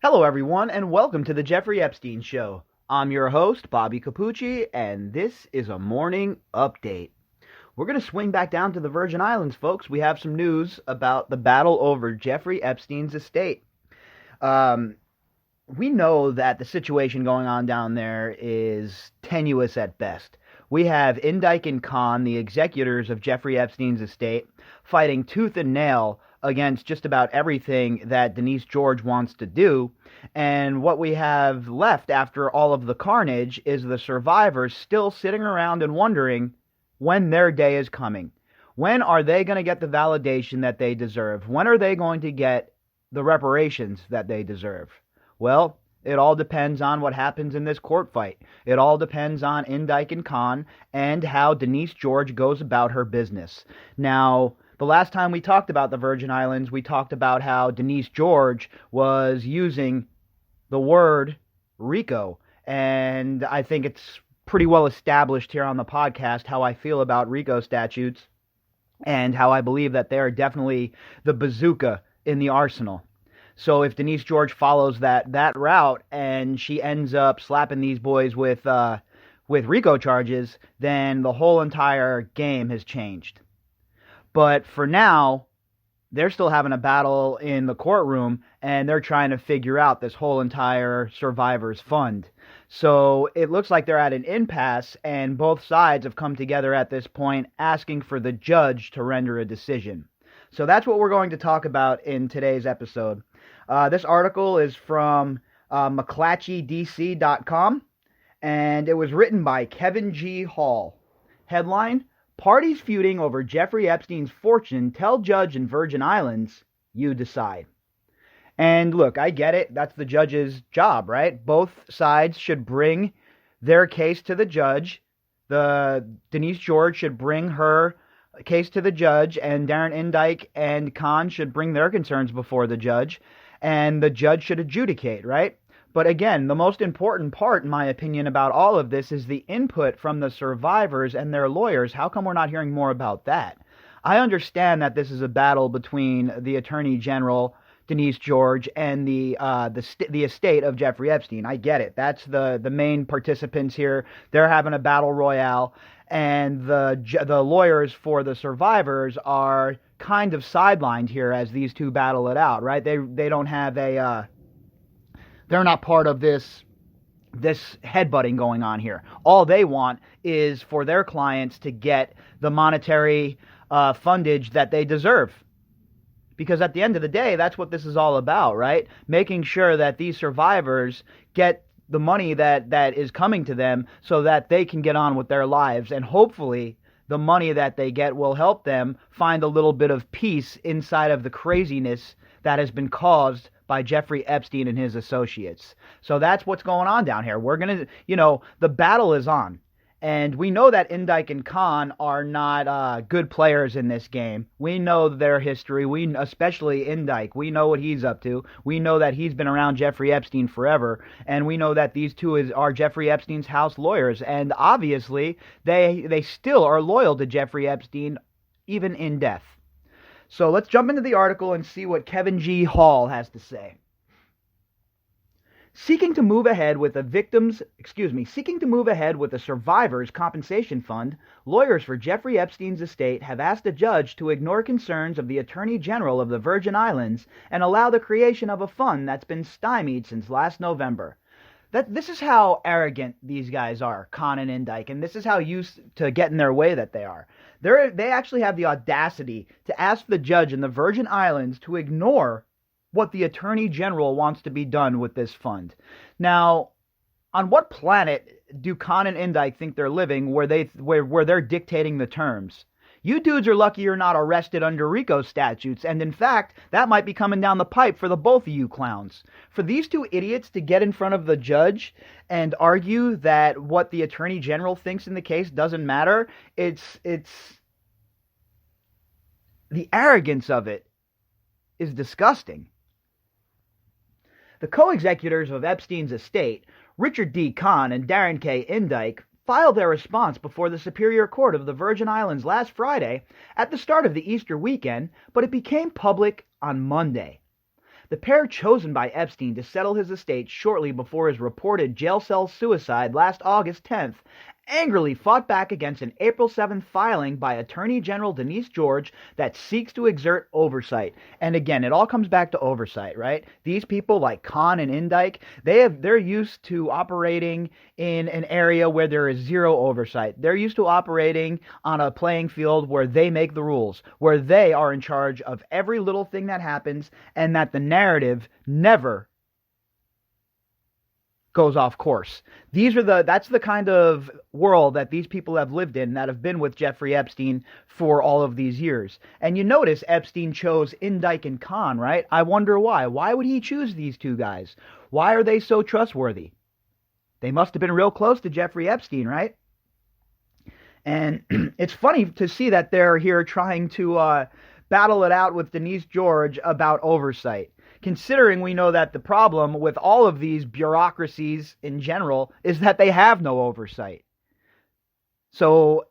Hello, everyone, and welcome to the Jeffrey Epstein Show. I'm your host, Bobbycapucci, and this is a morning update. We're going to swing back down to the Virgin Islands, folks. We have some news about the battle over Jeffrey Epstein's estate. We know that the situation going on down there is tenuous at best. We have Indike and Khan, the executors of Jeffrey Epstein's estate, fighting tooth and nail against just about everything that Denise George wants to do. And what we have left after all of the carnage is the survivors still sitting around and wondering when their day is coming. When are they going to get the validation that they deserve? When are they going to get the reparations that they deserve? Well, it all depends on what happens in this court fight. It all depends on Indike and Khan and how Denise George goes about her business. Now, the last time we talked about the Virgin Islands, we talked about how Denise George was using the word RICO. And I think it's pretty well established here on the podcast how I feel about RICO statutes and how I believe that they are definitely the bazooka in the arsenal. So if Denise George follows that route and she ends up slapping these boys with RICO charges, then the whole entire game has changed. But for now, they're still having a battle in the courtroom, and they're trying to figure out this whole entire survivors fund. So it looks like they're at an impasse, and both sides have come together at this point, asking for the judge to render a decision. So that's what we're going to talk about in today's episode. This article is from McClatchydc.com, and it was written by Kevin G. Hall. Headline: Parties feuding over Jeffrey Epstein's fortune tell judge in Virgin Islands, you decide. And look, I get it. That's the judge's job, right? Both sides should bring their case to the judge. Denise George should bring her case to the judge, and Darren Indike and Khan should bring their concerns before the judge, and the judge should adjudicate, right? But again, the most important part, in my opinion, about all of this is the input from the survivors and their lawyers. How come we're not hearing more about that? I understand that this is a battle between the Attorney General, Denise George, and the estate of Jeffrey Epstein. I get it. That's the main participants here. They're having a battle royale, and the lawyers for the survivors are kind of sidelined here as these two battle it out, right? They don't have they're not part of this headbutting going on here. All they want is for their clients to get the monetary fundage that they deserve. Because at the end of the day, that's what this is all about, right? Making sure that these survivors get the money that is coming to them so that they can get on with their lives. And hopefully the money that they get will help them find a little bit of peace inside of the craziness that has been caused by Jeffrey Epstein and his associates. So that's what's going on down here. We're going to, the battle is on. And we know that Indike and Khan are not good players in this game. We know their history. Especially Indike. We know what he's up to. We know that he's been around Jeffrey Epstein forever. And we know that these two are Jeffrey Epstein's house lawyers. And obviously, they still are loyal to Jeffrey Epstein, even in death. So let's jump into the article and see what Kevin G. Hall has to say. Seeking to move ahead with the survivors' compensation fund, lawyers for Jeffrey Epstein's estate have asked a judge to ignore concerns of the Attorney General of the Virgin Islands and allow the creation of a fund that's been stymied since last November. This is how arrogant these guys are, Khan and Indike, and this is how used to get in their way that they are. They actually have the audacity to ask the judge in the Virgin Islands to ignore what the Attorney General wants to be done with this fund. Now, on what planet do Khan and Indike think they're living where they're dictating the terms? You dudes are lucky you're not arrested under RICO statutes, and in fact, that might be coming down the pipe for the both of you clowns. For these two idiots to get in front of the judge and argue that what the Attorney General thinks in the case doesn't matter, it's the arrogance of it is disgusting. The co-executors of Epstein's estate, Richard D. Khan and Darren K. Indike, filed their response before the Superior Court of the Virgin Islands last Friday at the start of the Easter weekend, but it became public on Monday. The pair chosen by Epstein to settle his estate shortly before his reported jail cell suicide last August 10th angrily fought back against an April 7th filing by Attorney General Denise George that seeks to exert oversight. And again, it all comes back to oversight, right? These people like Khan and Indike, they're used to operating in an area where there is zero oversight. They're used to operating on a playing field where they make the rules, where they are in charge of every little thing that happens, and that the narrative never goes off course. That's the kind of world that these people have lived in, that have been with Jeffrey Epstein for all of these years. And you notice Epstein chose Indike and Khan, right? I wonder why. Why would he choose these two guys? Why are they so trustworthy? They must have been real close to Jeffrey Epstein, right? And it's funny to see that they're here trying to battle it out with Denise George about oversight, considering we know that the problem with all of these bureaucracies in general is that they have no oversight. So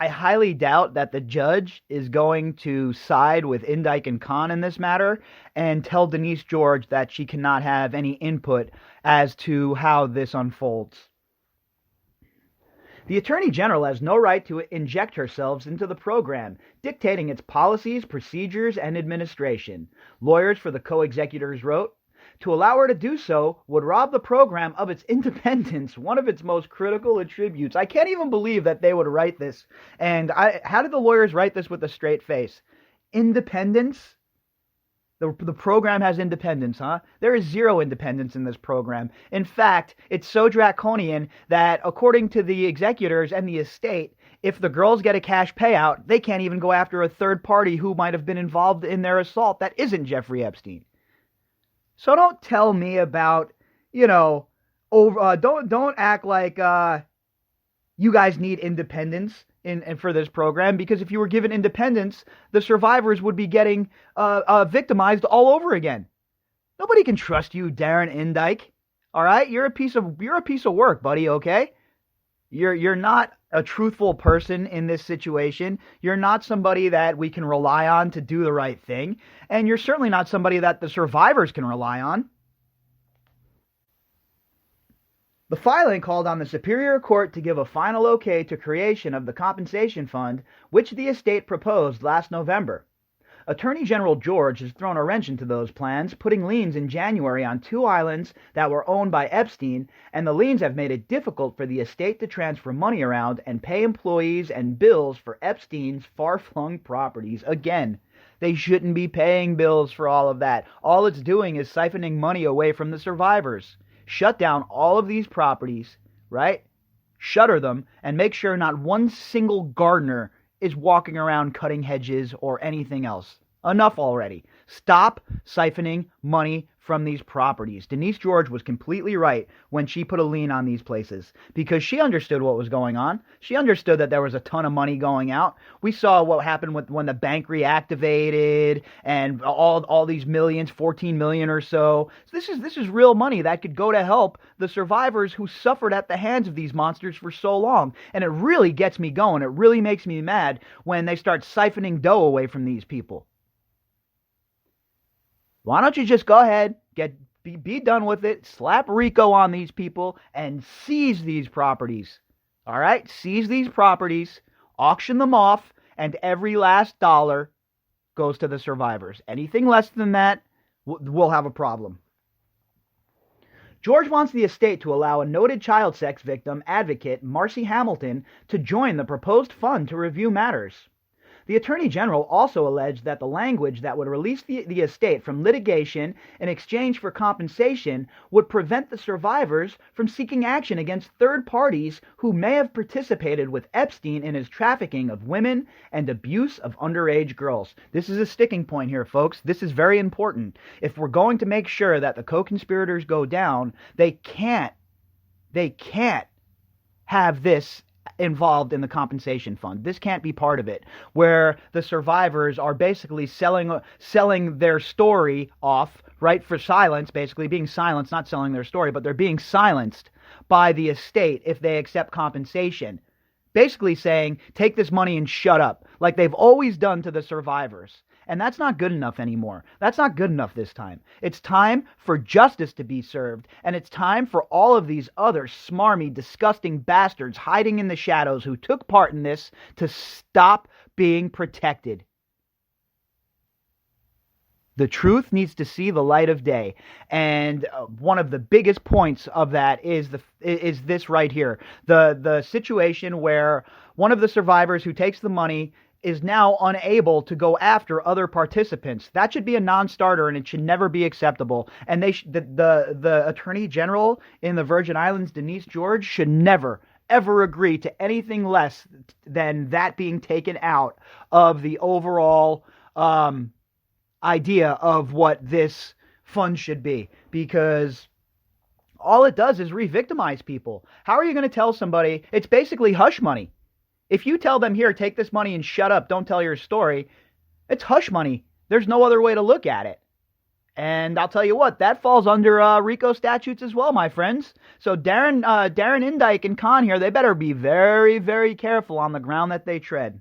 I highly doubt that the judge is going to side with Indike and Khan in this matter and tell Denise George that she cannot have any input as to how this unfolds. The Attorney General has no right to inject herself into the program, dictating its policies, procedures, and administration. Lawyers for the co-executors wrote, to allow her to do so would rob the program of its independence, one of its most critical attributes. I can't even believe that they would write this. And how did the lawyers write this with a straight face? Independence? The program has independence, huh? There is zero independence in this program. In fact, it's so draconian that according to the executors and the estate, if the girls get a cash payout, they can't even go after a third party who might have been involved in their assault that isn't Jeffrey Epstein. So don't tell me about, don't act like you guys need independence for this program, because if you were given independence, the survivors would be getting victimized all over again. Nobody can trust you, Darren Indike. All right, you're a piece of work, buddy. Okay, you're not a truthful person in this situation. You're not somebody that we can rely on to do the right thing, and you're certainly not somebody that the survivors can rely on. The filing called on the Superior Court to give a final okay to creation of the compensation fund, which the estate proposed last November. Attorney General George has thrown a wrench into those plans, putting liens in January on 2 islands that were owned by Epstein, and the liens have made it difficult for the estate to transfer money around and pay employees and bills for Epstein's far-flung properties. Again, they shouldn't be paying bills for all of that. All it's doing is siphoning money away from the survivors. Shut down all of these properties, right? Shutter them and make sure not one single gardener is walking around cutting hedges or anything else. Enough already. Stop siphoning money from these properties. Denise George was completely right when she put a lien on these places, because she understood what was going on. She understood that there was a ton of money going out. We saw what happened when the bank reactivated and all these millions, 14 million or so. This is real money that could go to help the survivors who suffered at the hands of these monsters for so long. And it really gets me going. It really makes me mad when they start siphoning dough away from these people. Why don't you just go ahead, be done with it, slap RICO on these people, and seize these properties. All right? Seize these properties, auction them off, and every last dollar goes to the survivors. Anything less than that, we'll have a problem. George wants the estate to allow a noted child sex victim advocate, Marcy Hamilton, to join the proposed fund to review matters. The Attorney General also alleged that the language that would release the estate from litigation in exchange for compensation would prevent the survivors from seeking action against third parties who may have participated with Epstein in his trafficking of women and abuse of underage girls. This is a sticking point here, folks. This is very important. If we're going to make sure that the co-conspirators go down, they can't have this involved in the compensation fund. This can't be part of it, where the survivors are basically selling their story off, right, for silence, basically being silenced, not selling their story, but they're being silenced by the estate if they accept compensation. Basically saying, take this money and shut up, like they've always done to the survivors. And that's not good enough anymore. That's not good enough this time. It's time for justice to be served. And it's time for all of these other smarmy, disgusting bastards hiding in the shadows who took part in this to stop being protected. The truth needs to see the light of day. And one of the biggest points of that is this right here. The situation where one of the survivors who takes the money is now unable to go after other participants. That should be a non-starter, and it should never be acceptable. And the Attorney General in the Virgin Islands, Denise George, should never ever agree to anything less than that being taken out of the overall idea of what this fund should be, because all it does is re-victimize people. How are you going to tell somebody? It's basically hush money. If you tell them, here, take this money and shut up, don't tell your story, it's hush money. There's no other way to look at it. And I'll tell you what, that falls under RICO statutes as well, my friends. So Darren Indyke and Khan here, they better be very, very careful on the ground that they tread.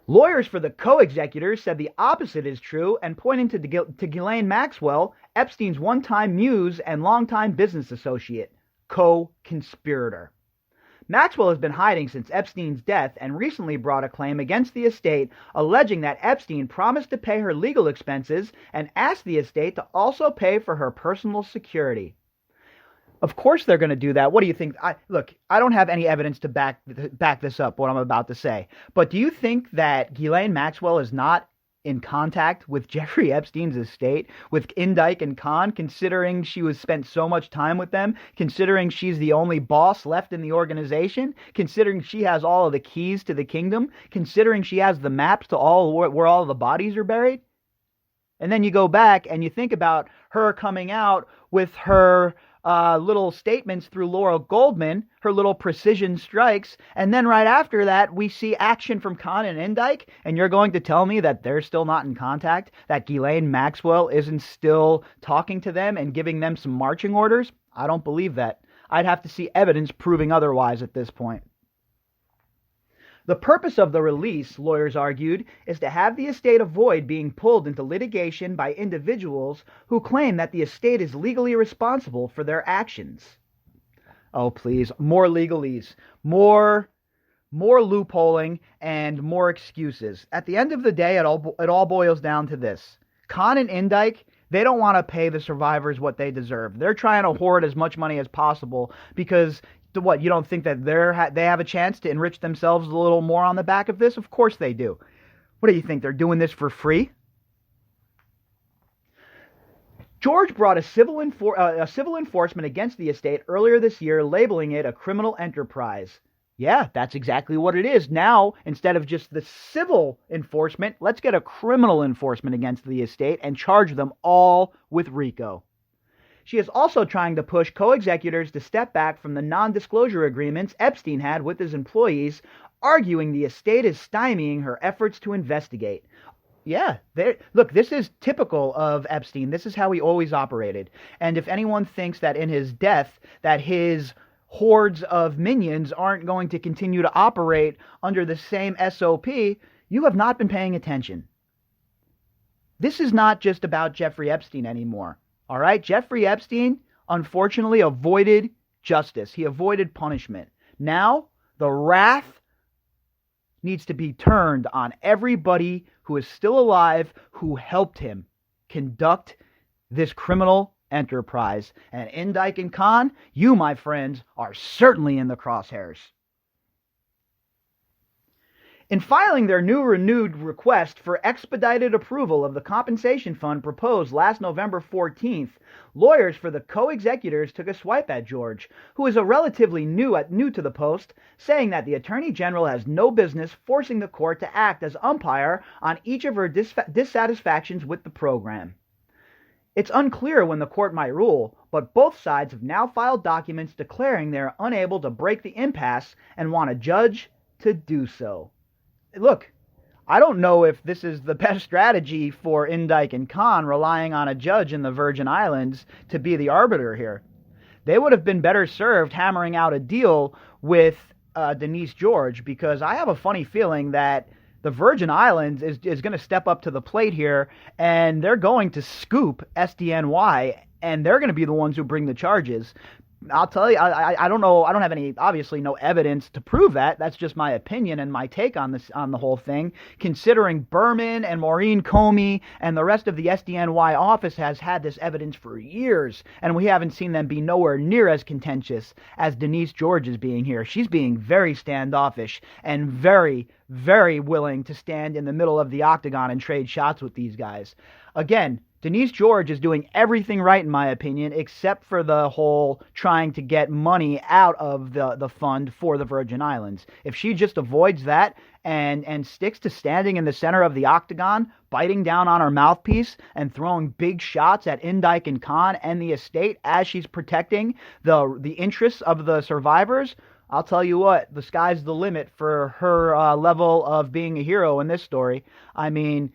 Lawyers for the co-executors said the opposite is true, and pointing to Ghislaine Maxwell, Epstein's one-time muse and longtime business associate, co-conspirator. Maxwell has been hiding since Epstein's death and recently brought a claim against the estate, alleging that Epstein promised to pay her legal expenses and asked the estate to also pay for her personal security. Of course they're going to do that. What do you think? Look, I don't have any evidence to back this up, what I'm about to say. But do you think that Ghislaine Maxwell is not in contact with Jeffrey Epstein's estate, with Indyke and Khan, considering she was spent so much time with them, considering she's the only boss left in the organization, considering she has all of the keys to the kingdom, considering she has the maps to where all of the bodies are buried? And then you go back and you think about her coming out with her little statements through Laura Goldman, her little precision strikes, and then right after that we see action from Khan and Indyke, and you're going to tell me that they're still not in contact, that Ghislaine Maxwell isn't still talking to them and giving them some marching orders? I don't believe that. I'd have to see evidence proving otherwise at this point. The purpose of the release, lawyers argued, is to have the estate avoid being pulled into litigation by individuals who claim that the estate is legally responsible for their actions. Oh, please, more legalese, more loopholing, and more excuses. At the end of the day, it all boils down to this. Khan and Indyke, they don't want to pay the survivors what they deserve. They're trying to hoard as much money as possible because... What, you don't think that they have a chance to enrich themselves a little more on the back of this? Of course they do. What do you think? They're doing this for free? George brought a civil enforcement against the estate earlier this year, labeling it a criminal enterprise. Yeah, that's exactly what it is. Now, instead of just the civil enforcement, let's get a criminal enforcement against the estate and charge them all with RICO. She is also trying to push co-executors to step back from the non-disclosure agreements Epstein had with his employees, arguing the estate is stymieing her efforts to investigate. Yeah, look, this is typical of Epstein. This is how he always operated. And if anyone thinks that in his death that his hordes of minions aren't going to continue to operate under the same SOP, you have not been paying attention. This is not just about Jeffrey Epstein anymore. All right, Jeffrey Epstein, unfortunately, avoided justice. He avoided punishment. Now, the wrath needs to be turned on everybody who is still alive who helped him conduct this criminal enterprise. And Indyke and Khan, you, my friends, are certainly in the crosshairs. In filing their renewed request for expedited approval of the compensation fund proposed last November 14th, lawyers for the co-executors took a swipe at George, who is a relatively new to the post, saying that the Attorney General has no business forcing the court to act as umpire on each of her dissatisfactions with the program. It's unclear when the court might rule, but both sides have now filed documents declaring they are unable to break the impasse and want a judge to do so. Look, I don't know if this is the best strategy for Indyke and Khan, relying on a judge in the Virgin Islands to be the arbiter here. They would have been better served hammering out a deal with Denise George, because I have a funny feeling that the Virgin Islands is going to step up to the plate here, and they're going to scoop SDNY, and they're going to be the ones who bring the charges. I'll tell you, I don't know. I don't have any, obviously, no evidence to prove that. That's just my opinion and my take on this, on the whole thing. Considering Berman and Maureen Comey and the rest of the SDNY office has had this evidence for years, and we haven't seen them be nowhere near as contentious as Denise George is being here. She's being very standoffish and very, very willing to stand in the middle of the octagon and trade shots with these guys. Again, Denise George is doing everything right, in my opinion, except for the whole trying to get money out of the fund for the Virgin Islands. If she just avoids that and sticks to standing in the center of the octagon, biting down on her mouthpiece and throwing big shots at Indike and Khan and the estate as she's protecting the interests of the survivors, I'll tell you what, the sky's the limit for her level of being a hero in this story. I mean,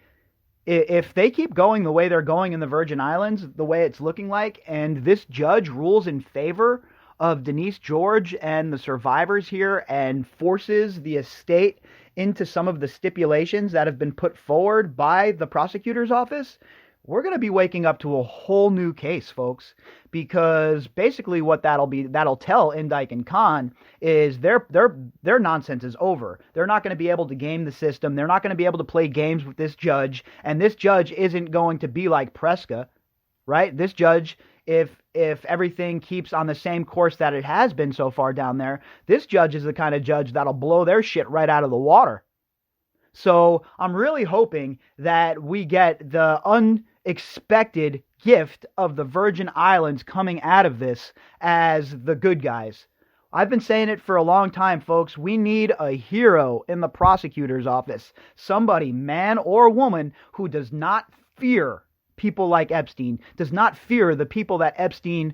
if they keep going the way they're going in the Virgin Islands, the way it's looking like, and this judge rules in favor of Denise George and the survivors here and forces the estate into some of the stipulations that have been put forward by the prosecutor's office, we're going to be waking up to a whole new case, folks, because basically what that'll tell Indike and Khan is their nonsense is over. They're not going to be able to game the system. They're not going to be able to play games with this judge, and this judge isn't going to be like Preska, right? This judge, if everything keeps on the same course that it has been so far down there, this judge is the kind of judge that'll blow their shit right out of the water. So I'm really hoping that we get the unexpected gift of the Virgin Islands coming out of this as the good guys. I've been saying it for a long time, folks. We need a hero in the prosecutor's office. Somebody, man or woman, who does not fear people like Epstein, does not fear the people that Epstein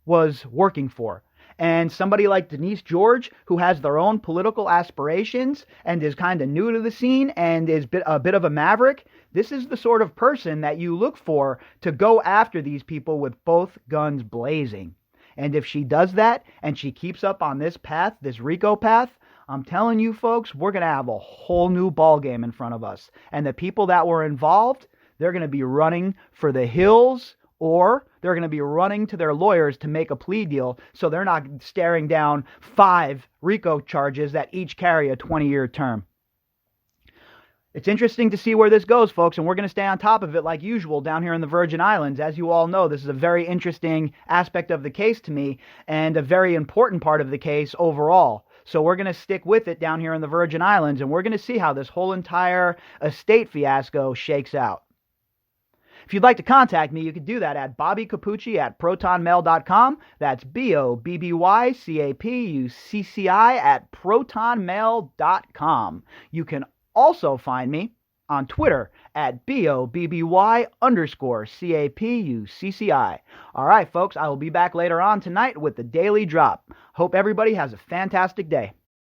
was working for. And somebody like Denise George, who has their own political aspirations and is kind of new to the scene and is a bit of a maverick, this is the sort of person that you look for to go after these people with both guns blazing. And if she does that and she keeps up on this path, this RICO path, I'm telling you folks, we're going to have a whole new ball game in front of us. And the people that were involved, they're going to be running for the hills, or they're going to be running to their lawyers to make a plea deal so they're not staring down 5 RICO charges that each carry a 20-year term. It's interesting to see where this goes, folks, and we're going to stay on top of it like usual down here in the Virgin Islands. As you all know, this is a very interesting aspect of the case to me and a very important part of the case overall. So we're going to stick with it down here in the Virgin Islands, and we're going to see how this whole entire estate fiasco shakes out. If you'd like to contact me, you can do that at bobbycapucci@protonmail.com. That's BOBBYCAPUCCI@protonmail.com. You can also find me on Twitter at BOBBY_CAPUCCI. All right, folks, I will be back later on tonight with the Daily Drop. Hope everybody has a fantastic day.